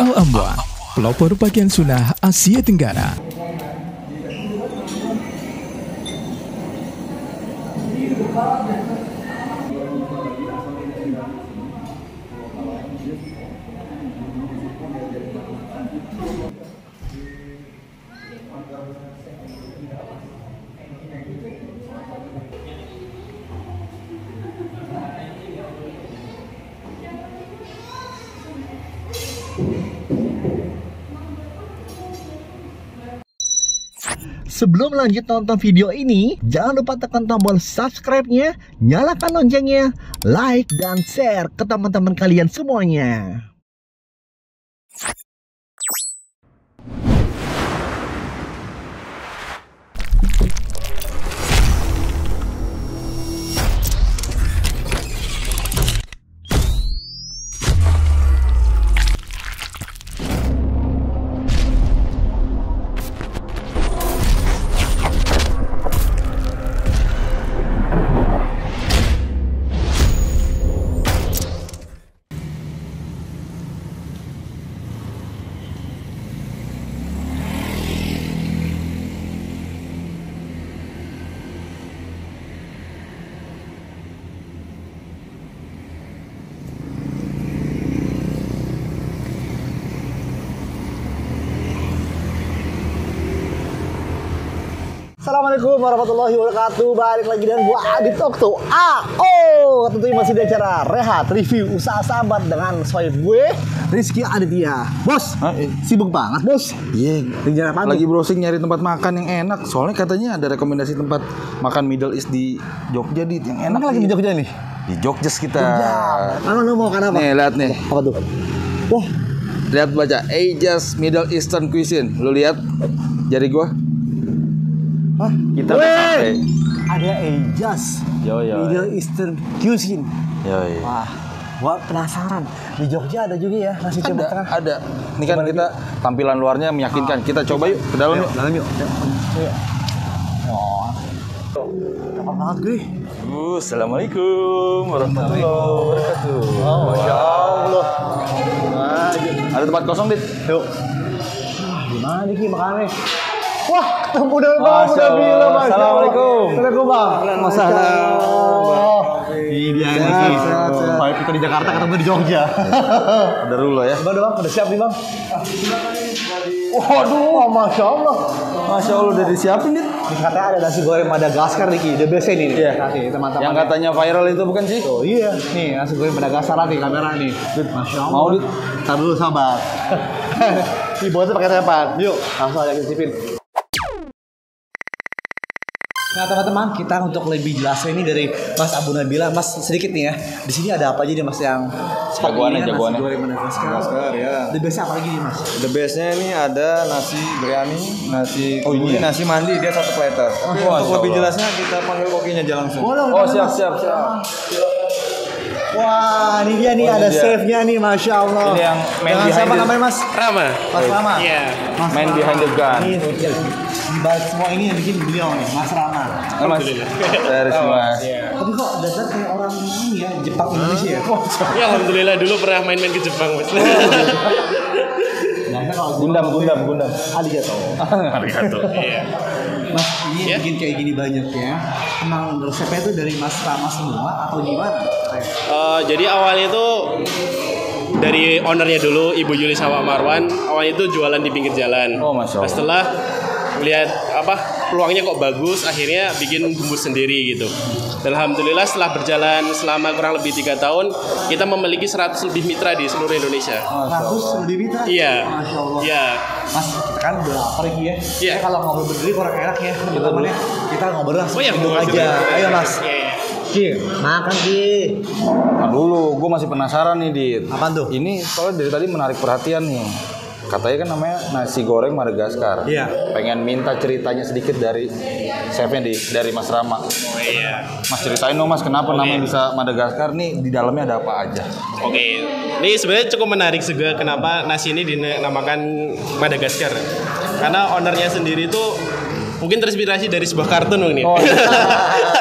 Al-Amwan, pelopor pakaian sunnah Asia Tenggara. Sebelum lanjut nonton video ini, jangan lupa tekan tombol subscribe-nya, nyalakan loncengnya, like dan share ke teman-teman kalian semuanya. Assalamualaikum warahmatullahi wabarakatuh. Balik lagi dengan gua Adit Okto. Tentunya masih di acara Rehat Review Usaha Sambat dengan sohib gue Rizky Aditya. Bos, sibuk banget bos. Iya, lagi browsing nyari tempat makan yang enak. Soalnya katanya ada rekomendasi tempat makan Middle East di Jogja dit yang enak. Lagi di Jogja nih. Di Jogja kita. Lu mau makan apa? Nih lihat nih. Apa tuh? Wah, lihat baca Ajas Middle Eastern Cuisine. Lu lihat jari gua. Hah? Kita udah sampai. Ada Ajas Middle Eastern Cuisine. Wah, gua penasaran. Di Jogja ada juga ya nasi coba tengah. Ada. Ini kan kita tampilan luarnya meyakinkan. Kita coba yuk ke dalam yuk. Dalam yuk. Gampang banget gue. Assalamualaikum warahmatullahi wabarakatuh. Masya Allah. Ada tempat kosong dit. Yuk. Gimana nih Ki makannya? Wah, ketemu dengan Bang udah bilang Mas. Assalamualaikum. Assalamualaikum Bang. Masalah. Ini dia nih. Baik kita di Jakarta ketemu di Jogja. Ada dulu ya. Bang, Bang, udah siap nih Bang? Waduh, Masya Allah. Masya Allah udah disiapin dit. Ini katanya ada nasi goreng Madagaskar nih Ki, the best ini. Iya. Kasih teman-teman. Yang katanya viral itu bukan sih? Oh iya, nih nasi goreng Madagaskar nih kamera nih. Masya Allah. Mau dit? Tar dulu sabar. Nih bosnya pakai telepon. Yuk, langsung aja cicipin. Nah teman-teman, kita untuk lebih jelasnya ini dari Mas Abu Nabila, Mas sedikit nih ya. Di sini ada apa aja nih Mas yang jagoannya? Nasi goreng Madagaskar ya. The best apa lagi nih Mas? The bestnya ini ada nasi biryani, nasi ini nasi mandi, dia satu platter. Tapi untuk lebih jelasnya kita panggil kokinya aja langsung. Oh siap. Wah, ini dia nih ada chefnya nih, Masya Allah. Ini yang main dengan behind siapa the- namanya Mas? Rama. Mas Rama. Iya. Mas Main Rama. behind the gun. Ini di balik semua ini yang bikin beliau nih, Mas Rama. Mas, serius mas. Tapi kok dasar kayak orang ini ya, Jepang Indonesia ya? Ya alhamdulillah dulu pernah main-main ke Jepang Mas. Nah, kalau Gundam. Arigato. Arigato. Iya. Mas, ini yang Ya. bikin kayak gini banyak ya. Emang resepnya itu dari Mas Rama semua atau gimana? Jadi awalnya itu dari ownernya dulu Ibu Yuli sama Marwan. Awalnya itu jualan di pinggir jalan. Oh, Masya Allah. Nah, setelah lihat peluangnya kok bagus, akhirnya bikin bumbu sendiri gitu. Dan alhamdulillah setelah berjalan selama kurang lebih 3 tahun, kita memiliki 100 lebih mitra di seluruh Indonesia. 100 lebih mitra? Iya. Masya Allah. Iya. Mas, kita kan udah lapar Ki ya. Iya. Kalau ngobrol berdiri kurang enak ya teman-temannya. Kita ngobrol langsung Oh iya, duduk ngobrol aja. sendiri. Ayo Mas. Iya. Ki, makan Ki. Nah dulu, gue masih penasaran nih dit. Apaan tuh? Ini soalnya dari tadi menarik perhatian nih. Katanya kan namanya nasi goreng Madagaskar. Iya. Pengen minta ceritanya sedikit dari chefnya dari Mas Rama. Oh iya. Mas ceritain dong Mas kenapa namanya bisa Madagaskar nih, di dalamnya ada apa aja? Oke, ini sebenarnya cukup menarik juga kenapa nasi ini dinamakan Madagaskar. Karena ownernya sendiri tuh mungkin terinspirasi dari sebuah kartun ini. Oh iya.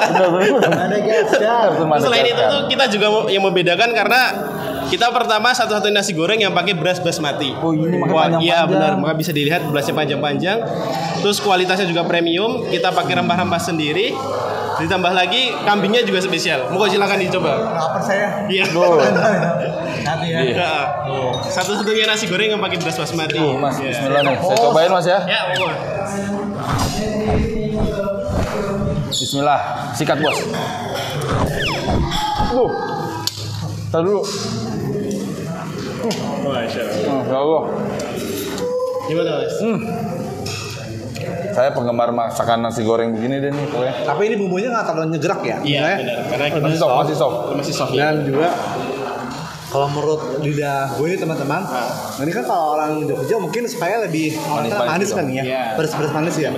Benar. Madagaskar. Selain itu tuh kita juga yang membedakan karena Kita pertama satu-satunya nasi goreng yang pakai beras basmati. Oh, ini makanya Wah, panjang-panjang. iya benar, maka bisa dilihat berasnya panjang-panjang. Terus kualitasnya juga premium. Kita pakai rempah-rempah sendiri. Ditambah lagi kambingnya juga spesial. Mau silakan dicoba. Lapar saya. Iya. Nanti ya. Iya. Satu-satunya nasi goreng yang pakai beras basmati. Mas, Iya. bismillah nih. Saya cobain Mas ya. Ya, monggo. Bismillah. Sikat bos. Tar dulu. Masya Allah. Ya Allah. Gimana Mas? Saya penggemar masakan nasi goreng begini deh nih pokoknya. Tapi ini bumbunya nggak terlalu nyegerak ya? Iya benar. Karena kita Masih soft. masih soft. Dan juga kalau menurut lidah gue ini teman-teman, ini kan kalau orang Jogja mungkin supaya lebih manis gitu. kan ya, Iya. pedas manis ya.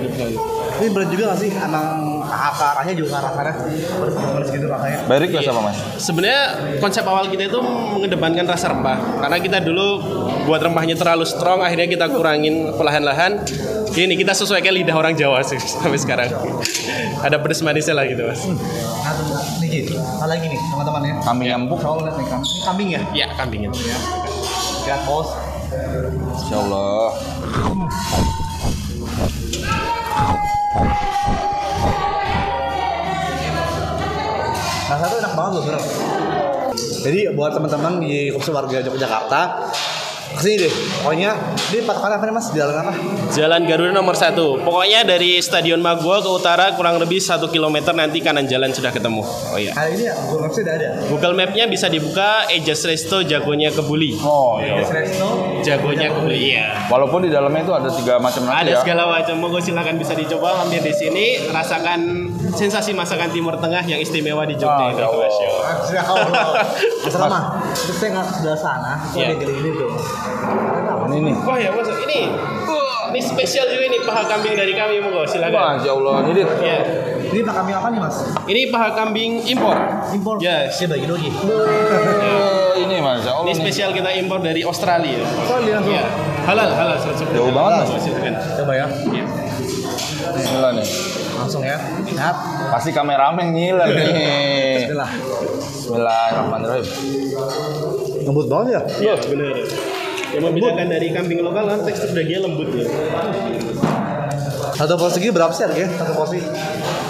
Ini berat juga nggak sih? Emang arahnya juga rasanya pedas manis gitu rasanya. Barik lah sama Mas. Sebenarnya konsep awal kita itu mengedepankan rasa rempah. Karena kita dulu buat rempahnya terlalu strong, akhirnya kita kurangin perlahan-lahan. Ini kita sesuaikan lidah orang Jawa sih sampai sekarang. Ada pedas manisnya lah gitu Mas. Nah, nih Ji, apa lagi nih teman-teman ya? Kambing empuk. Kalau lihat nih ini kambing ya? Iya kambingnya. Lihat bos. Insyaallah. Rasanya tuh enak banget loh sebenarnya. Jadi buat teman-teman di khusus warga Yogyakarta, kesini deh. Pokoknya ini patokannya apa nih Mas? Jalan apa? Jalan Garuda nomor 1. Pokoknya dari Stadion Maguwo ke utara kurang lebih 1 km nanti kanan jalan sudah ketemu. Oh iya. Hari ini ya Google Maps udah ada. Google Map-nya bisa dibuka Ejas Resto Jagonya Kebuli. Oh iya. Resto. Jagonya Kebuli iya. Walaupun di dalamnya itu ada 3 macam nasi Ada ya. segala macam. Monggo silakan bisa dicoba mampir di sini, rasakan sensasi masakan Timur Tengah yang istimewa di Jogja ini. ya Allah. Masya Allah. Masya Allah. Asrama. Terus saya nggak sebelah sana. Terus Iya. ada gini tuh. Ini nih. Wah ya masuk ini spesial juga ini paha kambing dari kami monggo silakan. Masya Allah. Ini Dit. Ya. Ini pak kambing apa nih Mas? Ini paha kambing impor. Impor. Ya, Saya bagi dogi. Ini Masya Allah. ini nih. spesial kita impor dari Australia. Australia langsung. Ya. Halal 100%. Jauh banget, Mas. Silakan. Coba ya. Ya. Bismillah nih. Langsung ya. Lihat. Pasti kameramen ngiler nih. Bismillah. Bismillahirrahmanirrahim. Lembut banget ya. Iya, benar. Yang membedakan dari kambing lokal kan tekstur dagingnya lembut ya. Satu porsi ini berapa sih harganya? Satu porsi.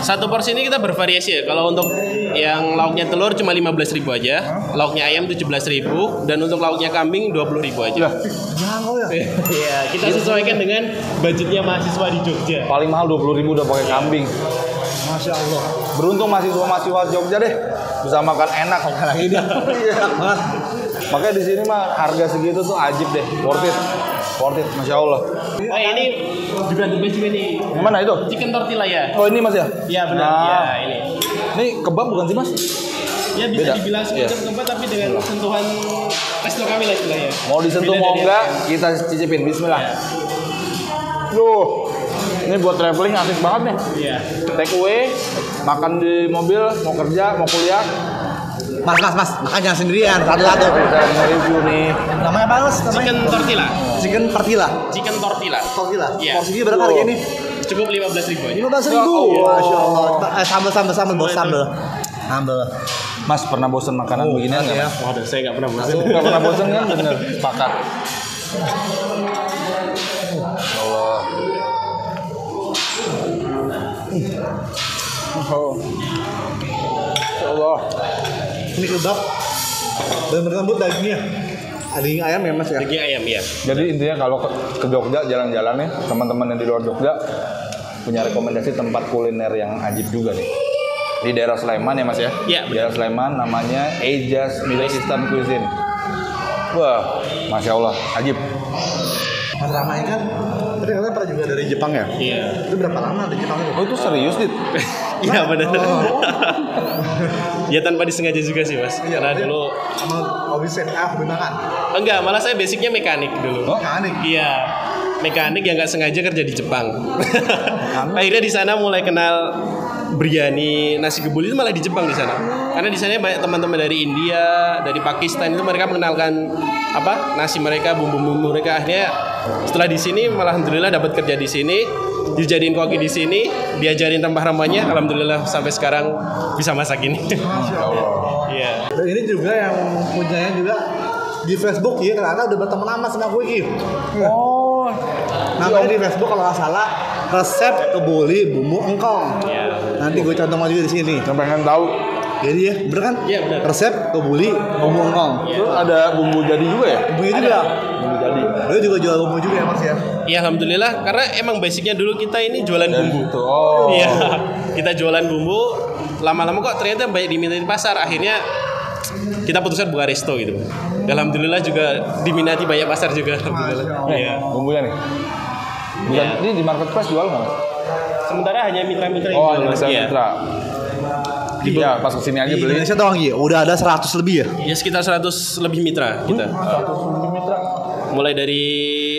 Satu porsi ini kita bervariasi ya. Kalau untuk yang lauknya telur cuma 15.000 aja, lauknya ayam 17.000 dan untuk lauknya kambing 20.000 aja. Jangkau ya. Iya, kita sesuaikan dengan budgetnya mahasiswa di Jogja. Paling mahal 20.000 udah pakai kambing. Masya Allah. Beruntung mahasiswa Jogja deh bisa makan enak. Lagi dia. Enak banget. Makanya di sini mah harga segitu tuh ajib deh, worth it, Masya Allah. Oh ini juga the best juga nih. Yang mana itu? Chicken tortilla ya. Oh ini Mas ya? Iya benar. Nah. Iya ini. Ini kebab bukan sih Mas? Ya bisa Beda. dibilang semacam tempat tapi dengan sentuhan resto kami lah istilahnya. Mau disentuh Beda mau dari enggak, yang lain. kita cicipin. Bismillah. Duh, ini buat traveling asik banget nih. Iya. Take away, makan di mobil, mau kerja, mau kuliah. Mas, makan jangan sendirian. Satu-satu. Saya nge-review nih. Namanya apa Mas? Chicken tortilla. Chicken partila. Chicken tortilla. Tortilla. Iya. Porsinya berapa harganya nih? Cukup 15.000 aja. 15.000. Masya Allah. Sambal bos sambal. Mas pernah bosan makanan beginian nggak? ya. Mas? Waduh, saya nggak pernah bosan. Nggak pernah bosan kan? Bener, sepakat. Allah. Allah. Ini kebab. Benar-benar lembut dagingnya. Daging ayam ya Mas ya? Daging ayam ya. Jadi intinya kalau ke Jogja jalan-jalan nih, teman-teman yang di luar Jogja punya rekomendasi tempat kuliner yang ajib juga nih. Di daerah Sleman ya Mas ya? Iya, Di daerah Sleman namanya Ejas Middle Eastern Cuisine. Wah, Masya Allah, ajib. Mas Rama ini kan tadi katanya pernah juga dari Jepang ya? Iya. Itu berapa lama di Jepang itu? Oh itu serius, Dit? Iya benar. Ya tanpa disengaja juga sih Mas. Karena dulu sama hobi chef hobi makan. enggak, malah saya basicnya mekanik dulu. Oh? Mekanik. Iya. Mekanik yang nggak sengaja kerja di Jepang. Akhirnya di sana mulai kenal biryani, nasi kebuli itu malah di Jepang di sana. Karena di sana banyak teman-teman dari India, dari Pakistan itu mereka mengenalkan apa nasi mereka, bumbu-bumbu mereka. Akhirnya setelah di sini malah alhamdulillah dapat kerja di sini, dijadiin koki di sini, diajarin rempah-rempahnya. Alhamdulillah sampai sekarang bisa masak ini. Masya Allah. Iya. Dan ini juga yang punyanya juga di Facebook ya ternyata udah berteman lama sama gue Ki. Oh. Namanya di Facebook kalau nggak salah resep kebuli bumbu engkong. Iya. Nanti gue contoh juga di sini. Yang pengen tahu. Jadi ya, bener kan? Iya, bener. Resep kebuli bumbu engkong. Terus ada bumbu jadi juga ya? Bumbunya juga. Bumbu jadi. Dia juga jual bumbu juga ya Mas ya. Iya, alhamdulillah karena emang basicnya dulu kita ini jualan bumbu. Gitu. Oh. Iya, kita jualan bumbu. Lama-lama kok ternyata banyak diminati di pasar. Akhirnya kita putuskan buka resto gitu. Alhamdulillah juga diminati banyak pasar juga. Alhamdulillah. Iya. Bumbunya nih. Bukan, ini di marketplace jual nggak? Sementara hanya mitra-mitra yang Oh, jual, hanya Mas. bisa Iya. mitra. Iya, pas kesini aja Di beli. Indonesia doang Ki, udah ada 100 lebih ya? Ya sekitar 100 lebih mitra kita. 100 lebih mitra. Mulai dari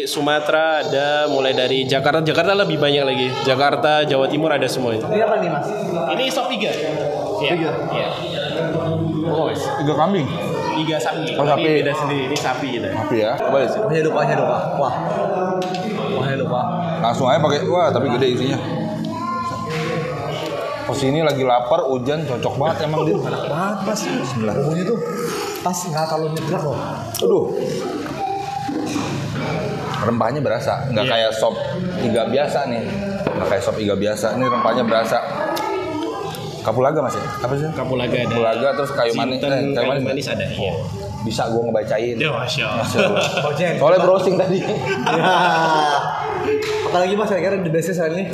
Sumatera ada, mulai dari Jakarta. Jakarta lebih banyak lagi. Jakarta, Jawa Timur ada semuanya. Ini apa nih Mas? Ini sop iga. Iya. Iya. Oh, iga kambing. Iga sapi. Oh, Tapi sapi. beda sendiri. Ini sapi gitu. Tapi ya, coba lihat sih. Wahnya lupa. Wah. Wahnya lupa. Langsung aja pakai. Wah, tapi gede isinya. Pas ini lagi lapar, hujan cocok banget emang dia. Banget Mas. Bumbunya tuh pas nggak terlalu nyeblak loh. Aduh. Rempahnya berasa, nggak kayak sop iga biasa nih. Nggak kayak sop iga biasa. Ini rempahnya berasa. Kapulaga Mas ya? Apa sih? Kapulaga ada. Kapulaga terus kayu manis. Jinten, Kayu kayu manis. manis ada. Iya. Bisa gue ngebacain. Ya, Masya Allah. Soalnya browsing tadi. Ya. Apalagi Mas kira-kira the best selain ini?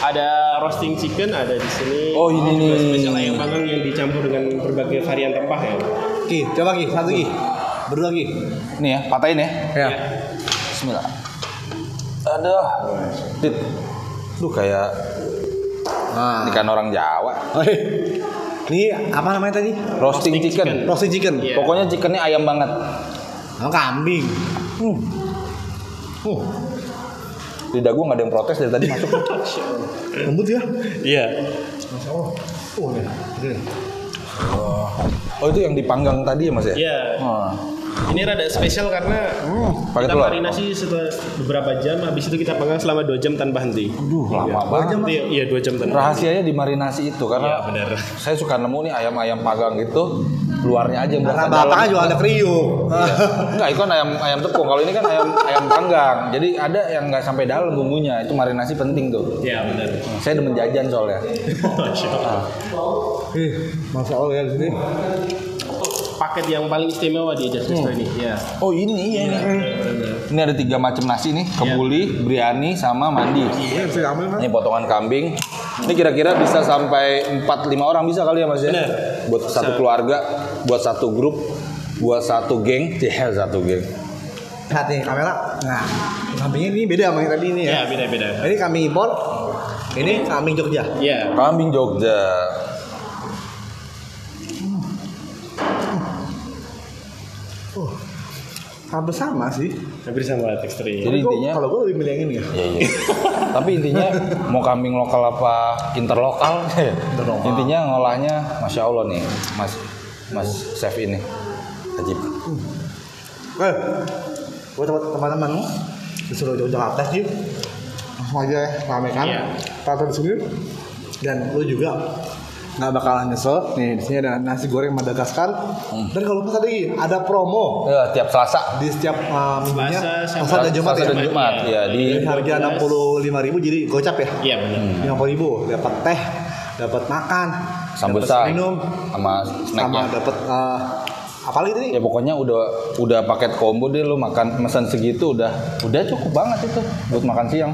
Ada roasting chicken ada di sini. Oh, ini Juga nih. spesial ayam panggang yang dicampur dengan berbagai varian rempah ya. Ki, coba Ki, satu Ki. Berdua Ki. Nih ya, patahin ya. Ya. Bismillah. Aduh. Dit. Duh kayak Nah. ikan orang Jawa. Ini apa namanya tadi? Roasting chicken. Roasting chicken. Iya. Pokoknya chickennya ayam banget. Oh, kambing. Lidah gue gak ada yang protes dari tadi masuk. Lembut ya? Iya. Masya Allah. Oh, nih. Gede. Oh itu yang dipanggang tadi ya Mas ya? Iya. Oh. Ini rada spesial karena Pakai kita telur. marinasi setelah beberapa jam, habis itu kita panggang selama 2 jam tanpa henti. Aduh lama banget. Iya, 2 jam tanpa henti. Rahasianya di marinasi itu Iya, karena benar. saya suka nemu nih ayam-ayam panggang gitu luarnya aja Karena bukan bapaknya dalam. juga ada kriuk. Enggak, itu kan ayam tepung. Kalau ini kan ayam panggang. Jadi ada yang nggak sampai dalam bumbunya. Itu marinasi penting tuh. Iya, benar. Saya demen jajan soalnya. Masya Allah. Masya Allah ya di sini. Paket yang paling istimewa di Ejaz Resto ini. Iya. Oh ini ya ini. Ini ada 3 macam nasi nih, kebuli, biryani, sama mandi. Ini bisa diambil Mas. Ini potongan kambing. Ini kira-kira bisa sampai 4-5 orang bisa kali ya Mas ya? Benar. Buat satu keluarga, buat satu grup, buat satu geng. Ya satu geng. Lihat nih kamera. Nah, kambingnya ini beda sama yang tadi ini Iya, ya. beda-beda. Ini kambing impor. Ini kambing Jogja. Iya. Kambing Jogja. Hampir sama sih. Hampir sama teksturnya. Jadi intinya Kalau gue lebih milih yang ini ya. Iya iya. Tapi intinya mau kambing lokal apa interlokal, intinya ngolahnya masya Allah nih, mas chef ini, ajib. Oke. Buat teman-teman di seluruh Jakarta sih, langsung aja ramekan. Iya. Tonton di sini. Dan lu juga nggak bakalan nyesel. Nih di sini ada nasi goreng Madagaskar. Dan kalau pas tadi ada promo Ya, tiap Selasa, di setiap minggunya Selasa, Selasa dan Jumat Selasa ya. dan Jumat, ya di Jadi harga 65.000 jadi gocap ya. Iya, benar. 50.000 dapat teh, dapat makan, sambusa, dapat minum, sama sama snacknya. dapat apa lagi tadi? Ya pokoknya udah paket combo deh, lo makan pesan segitu udah cukup banget itu buat makan siang.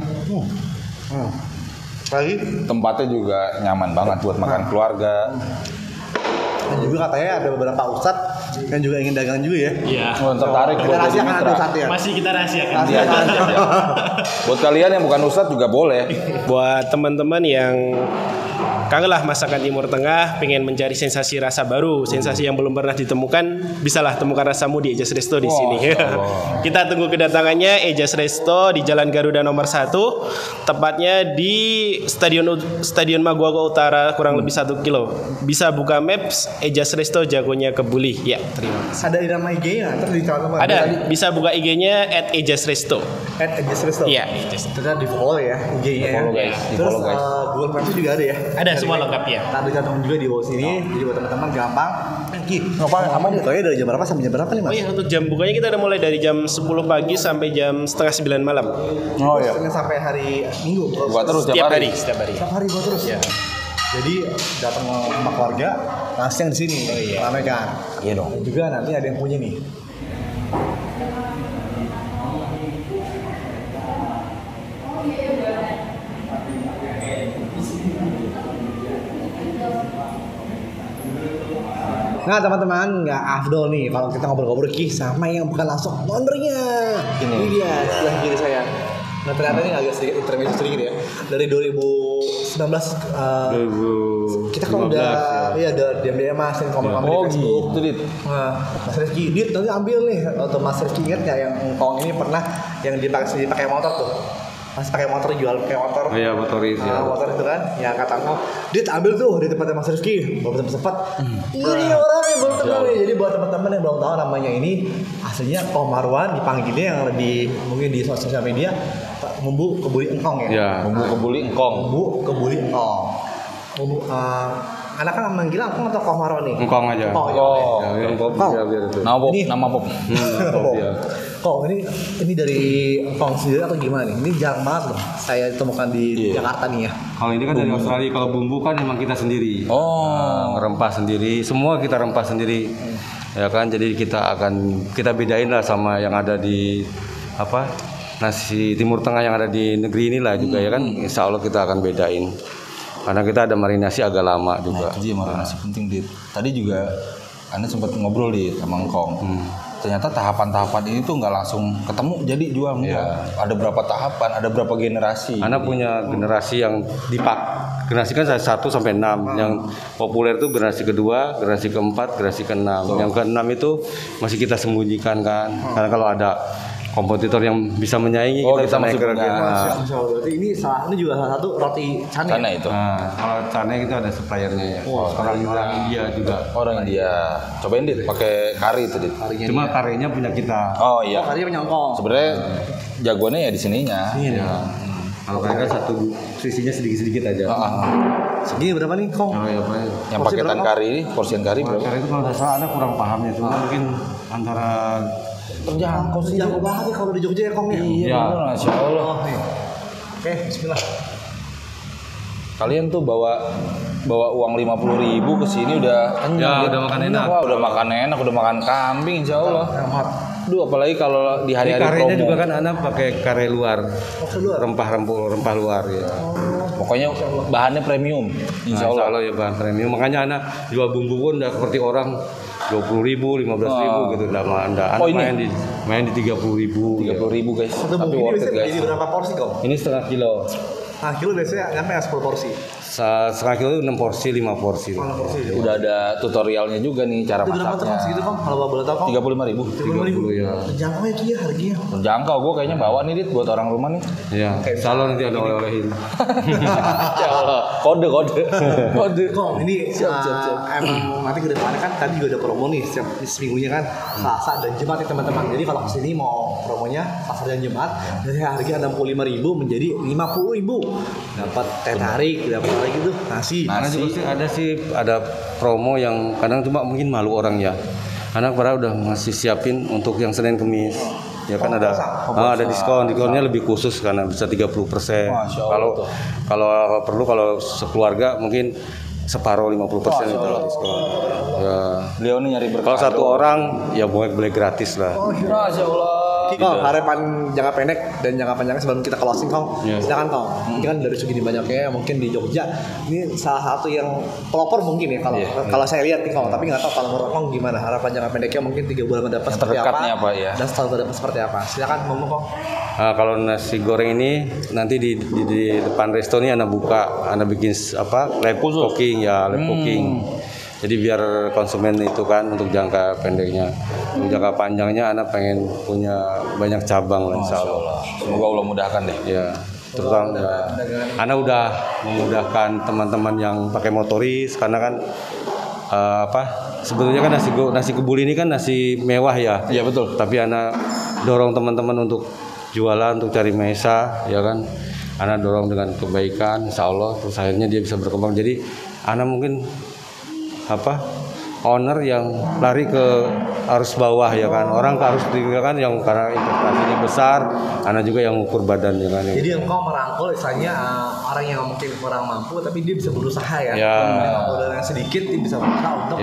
Lagi Tempatnya juga nyaman banget buat makan keluarga. dan juga katanya ada beberapa ustadz yang juga ingin dagang juga ya. Iya. Oh, tertarik Kita buat jadi rahasiakan ada mitra. ustadz ya. Masih kita rahasiakan. Iya, iya, iya. Buat kalian yang bukan ustadz juga boleh. Buat teman-teman yang kangen lah masakan Timur Tengah, pengen mencari sensasi rasa baru, sensasi yang belum pernah ditemukan, bisalah temukan rasamu di Ejaz Resto di sini. Kita tunggu kedatangannya Ejaz Resto di Jalan Garuda nomor 1, tepatnya di Stadion Maguwogo Utara kurang lebih 1 kilo. Bisa buka maps Ejaz Resto jagonya kebuli. Ya, terima kasih. Ada nama IG-nya, ntar di teman-teman. Ada, bisa buka IG-nya @ejazresto. @ejazresto. Iya, Kita di follow ya IG-nya. Di-follow, ya. guys. Terus Di-follow, guys. Google Maps juga ada ya. Ada semua lengkap ya. Ntar dicantum juga di bawah sini. Jadi buat teman-teman gampang Ki, ngapain? Kamu bukanya dari jam berapa sampai jam berapa nih Mas? Oh iya, untuk jam bukanya kita udah mulai dari jam 10 pagi sampai jam setengah 9 malam. Oh iya. Senin sampai hari Minggu. Buka terus Setiap tiap hari. hari, setiap hari. Setiap hari buat terus. Ya. Jadi datang sama keluarga, nasi yang di sini, ramai kan? Iya dong. Dan juga nanti ada yang punya nih. Nah teman-teman, nggak afdol nih kalau kita ngobrol-ngobrol Ki sama yang bukan langsung ownernya. Ini dia sebelah kiri saya. Nah ternyata ini agak sedikit intermezzo sedikit ya. Dari 2019 kita kan udah ya udah diam Mas yang komen di Facebook. Gitu Dit. Nah, Mas Rizky, Dit nanti ambil nih atau Mas Rizky ingat nggak yang engkong ini pernah yang dipakai motor tuh? Mas pakai motor jual pakai motor. Oh iya, motoris ya. Motor itu kan, yang kata aku, Dit ambil tuh di tempatnya Mas Rizky, belum sempat. Ini orangnya belum kenal nih. Jadi buat teman-teman yang belum tahu namanya ini, aslinya Ko Marwan dipanggilnya yang lebih mungkin di sosial media Mumbu Kebuli Engkong ya. Ya. Bumbu kebuli engkong. Mumbu Kebuli Engkong. Mumbu, anak kan manggil Engkong atau Ko Marwan nih? Engkong aja. Engkong. Oh. Ya, engkong Engkong. biar itu. Nama pop. Ya. Kok ini dari Engkong sendiri atau gimana nih? Ini jarang banget loh saya temukan di Jakarta nih ya. Kalau ini kan dari Australia, kalau bumbu kan emang kita sendiri. Oh. Rempah sendiri, semua kita rempah sendiri. Ya kan, jadi kita bedain lah sama yang ada di apa? Nasi Timur Tengah yang ada di negeri inilah juga ya kan. Insya Allah kita akan bedain. Karena kita ada marinasi agak lama juga. Itu dia marinasi penting Dit. Tadi juga Anda sempat ngobrol di sama Engkong. Ternyata tahapan-tahapan ini tuh nggak langsung ketemu jadi jual enggak. Ada berapa tahapan, ada berapa generasi. Anda punya generasi yang generasi kan 1 sampai 6. Yang populer itu generasi kedua, generasi keempat, generasi keenam. Yang keenam itu masih kita sembunyikan kan. Karena kalau ada kompetitor yang bisa menyaingi kita masih naik ke punya. Masya Allah, berarti ini juga salah satu roti cane. Sana itu. Nah, kalau cane kita ada suppliernya ya. Orang India juga. Orang India. Cobain Dit, pakai kari itu Dit. Cuma karyanya punya kita. Oh iya. Karinya punya Engkong. Sebenarnya jagoannya ya di sininya. Ya. Kalau karya kan satu sisinya sedikit-sedikit aja. Segini berapa nih Kong? Oh, ya, Pak. Yang paketan kari ini, porsian kari berapa? Karya itu kalau nggak salah ada kurang pahamnya. Cuma mungkin antara Terjangkau sih, jangkau banget ya kalau di Jogja ya Kong ya. Iya, bener, Masya Allah. Oke, bismillah. Kalian tuh bawa uang 50.000 ke sini udah kenyang. Ya, udah makan enak. Wah, udah makan enak, udah makan kambing insya Allah. Duh, apalagi kalau di hari-hari karyanya promo. juga kan anak pakai karya luar. Rempah luar ya. Pokoknya bahannya premium. Insya Allah. Ya bahan premium. Makanya anak jual bumbu pun udah seperti orang 20.000, 15.000 gitu. Udah anak Oh, ini? main di 30.000. 30.000 guys. Satu Tapi bumbu ini worth it biasanya guys. jadi berapa porsi Kong? Ini setengah kilo. Nah, kilo biasanya nyampe 10 porsi. Setengah kilo itu 6 porsi, 5 porsi. Udah ada tutorialnya juga nih cara Itu berapa tuh Kong segitu masaknya. Kong? Kalau boleh tahu Kong? 35.000. 35.000 ya. Terjangkau ya Ki ya harganya. Terjangkau, gue kayaknya bawa nih Dit buat orang rumah nih. Ya, insya Allah nanti ada oleh-olehin. Ya Allah, kode. Kong ini emang nanti ke depannya kan tadi juga ada promo nih setiap seminggunya kan Selasa dan Jumat nih teman-teman. Jadi kalau kesini mau promonya Selasa dan Jumat dari harga 65.000 menjadi 50.000. Dapat teh tarik, dapat apa lagi tuh nasi. Karena juga ada promo yang kadang cuma mungkin malu orang ya. Karena padahal udah masih siapin untuk yang Senin Kemis. Ya kan ada diskonnya lebih khusus karena bisa 30%. Kalau perlu kalau sekeluarga mungkin separuh 50% itu diskon. Ya. Beliau nih nyari berkah. Kalau satu orang ya boleh gratis lah. Masya Allah. Kong, harapan jangka pendek dan jangka panjangnya sebelum kita closing Kong. Silakan Kong. Ini kan dari segini banyaknya mungkin di Jogja ini salah satu yang pelopor mungkin ya kalau saya lihat nih Kong. Tapi nggak tahu kalau menurut Kong gimana harapan jangka pendeknya mungkin 3 bulan ke depan seperti apa? Ya. Dan setahun ke depan seperti apa? Silakan ngomong Kong. Kalau nasi goreng ini nanti di depan resto ini anak bikin live cooking ya, live cooking. Jadi biar konsumen itu kan untuk jangka pendeknya, untuk jangka panjangnya anak pengen punya banyak cabang lah insya Allah. Semoga Allah mudahkan deh. Ya, terutama anak udah memudahkan teman-teman yang pakai motoris karena kan sebetulnya kan nasi kebuli ini kan nasi mewah ya. Iya betul. Tapi anak dorong teman-teman untuk jualan untuk cari mesa ya kan. Anak dorong dengan kebaikan insya Allah terus akhirnya dia bisa berkembang. Jadi anak mungkin owner yang lari ke arus bawah ya kan. Orang ke arus tinggi kan yang karena investasinya besar, karena juga yang ukur badan ya kan. Jadi engkau merangkul misalnya orang yang mungkin kurang mampu tapi dia bisa berusaha ya. Ya. Dengan modal yang sedikit dia bisa berusaha untuk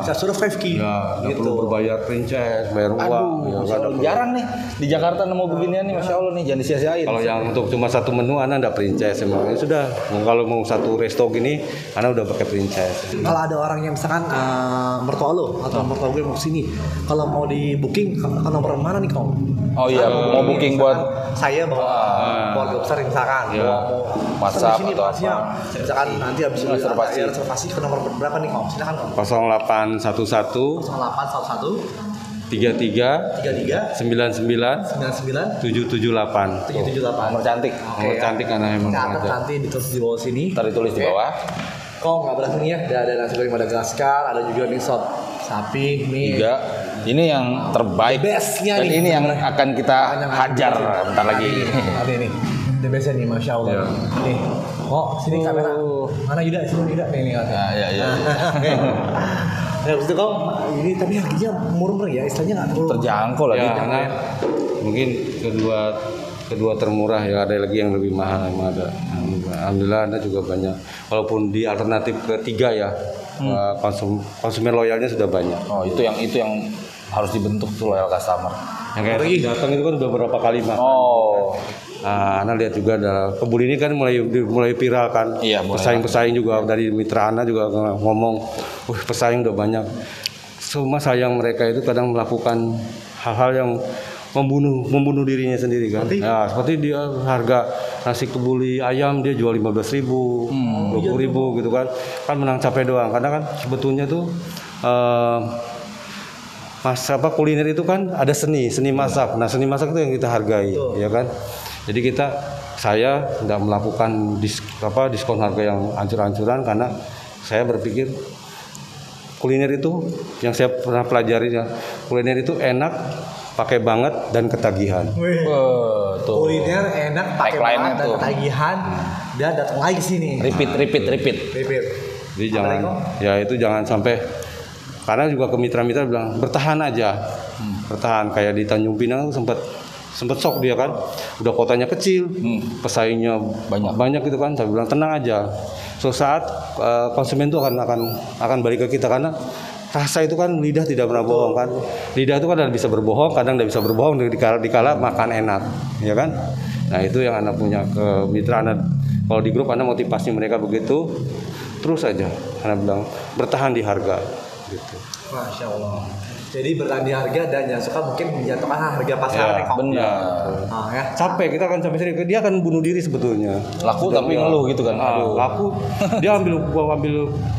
bisa survive Ki. Ya, nggak gitu. perlu berbayar franchise, bayar uang. Ya, nggak ada perlu. Jarang nih di Jakarta nemu beginian nih, masya Allah nih, jangan disia-siain. Kalau yang untuk cuma satu menu, Ana nggak franchise emang. Ya sudah, kalau mau satu resto gini, Ana udah pakai franchise. Kalau ada orang yang misalkan mertua lo atau mertua gue mau kesini, kalau mau di booking ke nomor mana nih kau? Oh iya, mau booking buat saya bawa keluarga besar misalkan, mau WhatsApp di sini, atau maksudnya, misalkan nanti habis reservasi ke nomor berapa nih kau? Silakan kau. 0811 0811 33 33 99 99 778. 778. Nomor cantik. Nomor cantik karena emang Catat ada. nanti ditulis di bawah sini. Ntar ditulis di bawah. Kok nggak berhasil nih ya? Ada nasi goreng Madagaskar, ada juga nih sop sapi, mie. 3. Ini yang terbaik. The bestnya Dan nih. ini yang akan kita hajar bentar lagi. Ada nih. The bestnya nih, masya Allah. Nih. Oh, sini kamera. Mana Yuda? Sini Yuda. Nih Iya. Ya, itu kok ini tapi harganya murah ya, istilahnya nggak terlalu Terjangkau lagi. Ya, karena mungkin kedua termurah ya, ada lagi yang lebih mahal emang ada. Alhamdulillah Anda juga banyak. Walaupun di alternatif ketiga ya, konsumen loyalnya sudah banyak. Oh, itu yang harus dibentuk tuh loyal customer. Yang kayak datang itu kan udah berapa kali makan. Oh. Anda lihat juga ada kebun ini kan mulai viral kan. Iya, pesaing juga dari mitra Anda juga ngomong, pesaing udah banyak. Cuma sayang mereka itu kadang melakukan hal-hal yang membunuh dirinya sendiri kan. Ya, seperti dia harga nasi kebuli ayam dia jual 15.000, 20.000 gitu kan. Kan menang capek doang. Karena kan sebetulnya tuh kuliner itu kan ada seni masak. Nah, seni masak itu yang kita hargai, ya kan? Jadi saya tidak melakukan diskon harga yang ancur-ancuran karena saya berpikir kuliner itu yang saya pernah pelajari ya, kuliner itu enak, pakai banget dan ketagihan. kuliner enak, pakai banget dan ketagihan dan datang lagi sini. Repeat. Jadi jangan sampai, karena juga ke mitra-mitra bilang bertahan aja, bertahan. Kayak di Tanjung Pinang sempat sok dia kan, udah kotanya kecil, pesaingnya banyak gitu kan. Saya bilang tenang aja, suatu saat konsumen itu akan balik ke kita karena rasa itu kan, lidah tidak pernah bohong kan. Lidah itu kan bisa berbohong, kadang tidak bisa berbohong dikala makan enak, ya kan. Nah itu yang Anda punya ke mitra Anda. Kalau di grup Anda motivasi mereka begitu, terus aja Anda bilang bertahan di harga gitu. Masya Allah. Jadi bertahan di harga dan jangan suka mungkin menjatuhkan harga pasaran. Ya, benar. Ya. Capek, kita akan sampai sini. Dia akan bunuh diri sebetulnya. Laku tapi ngeluh gitu kan. Laku. Dia ambil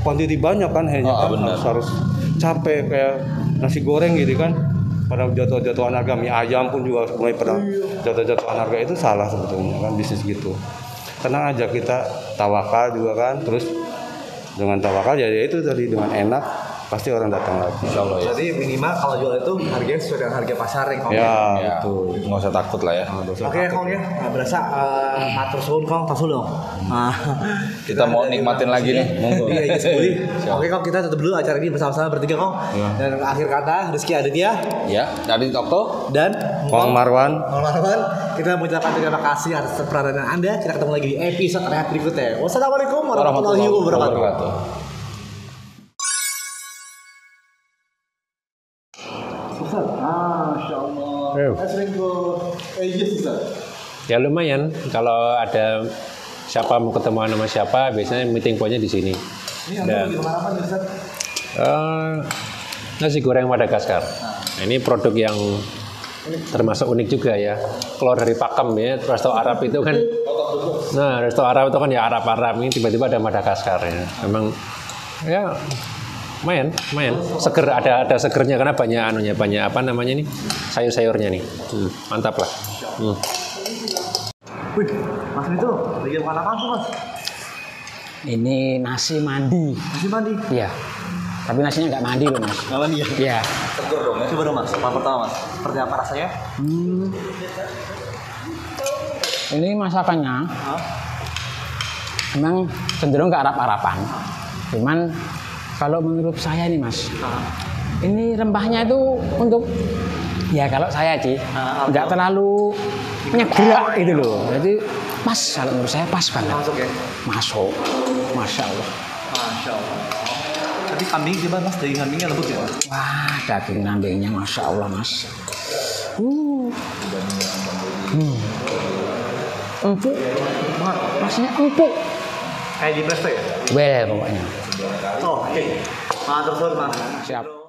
kuantiti banyak kan, hanya kan harus capek kayak nasi goreng gitu kan. Pada jatuh-jatuhan harga mie ayam pun juga mulai pada jatuh-jatuhan harga, itu salah sebetulnya kan bisnis gitu. Tenang aja, kita tawakal juga kan. Terus dengan tawakal ya itu tadi, dengan enak pasti orang datang lagi. Insyaallah ya. Jadi minimal kalau jual itu harganya sesuai dengan harga pasar ya. Ya, Ya, betul. nggak usah takut lah ya. Oke Kong ya, berasa matur suwun Kong, tas dulu. Kita mau nikmatin lagi nih. Monggo. Iya, oke Kong, kita tutup dulu acara ini bersama-sama bertiga Kong. Dan akhir kata Rizky Aditya Ya, dari Okto. dan Kong Marwan. Kita mengucapkan terima kasih atas perhatian Anda. Kita ketemu lagi di episode rehat berikutnya. Wassalamualaikum warahmatullahi wabarakatuh. Ya lumayan, kalau ada siapa mau ketemu sama siapa, biasanya meeting pointnya di sini. Nasi goreng Madagaskar. Nah, ini produk yang termasuk unik juga ya. Keluar dari pakem ya, resto Arab itu kan. Nah, resto Arab itu kan ya Arab-Arab, ini tiba-tiba ada Madagaskar ya. Memang ya main seger, ada segernya karena banyak apa namanya ini, sayur-sayurnya nih. Mantap lah. Wih, Mas itu lagi makan apa tuh Mas? Ini nasi mandi. Nasi mandi? Iya. Tapi nasinya nggak mandi loh Mas. Nggak mandi ya? Iya. Seger dong ya? Coba dong Mas, apa pertama Mas? Seperti apa rasanya? Ini masakannya memang cenderung ke Arab-Araban. Cuman Kalau menurut saya nih Mas, ini rempahnya itu untuk ya kalau saya sih nggak terlalu nyegrak gitu loh. Jadi pas kalau menurut saya pas banget. Masuk ya? Masuk, masya Allah. Masya Allah. Tapi kambing gimana mas? Daging kambingnya lembut ya? Wah, daging kambingnya masya Allah mas. Empuk, rasanya empuk. Kayak di presto ya? Well pokoknya. Oh, oke. Mantap, mas. Siap.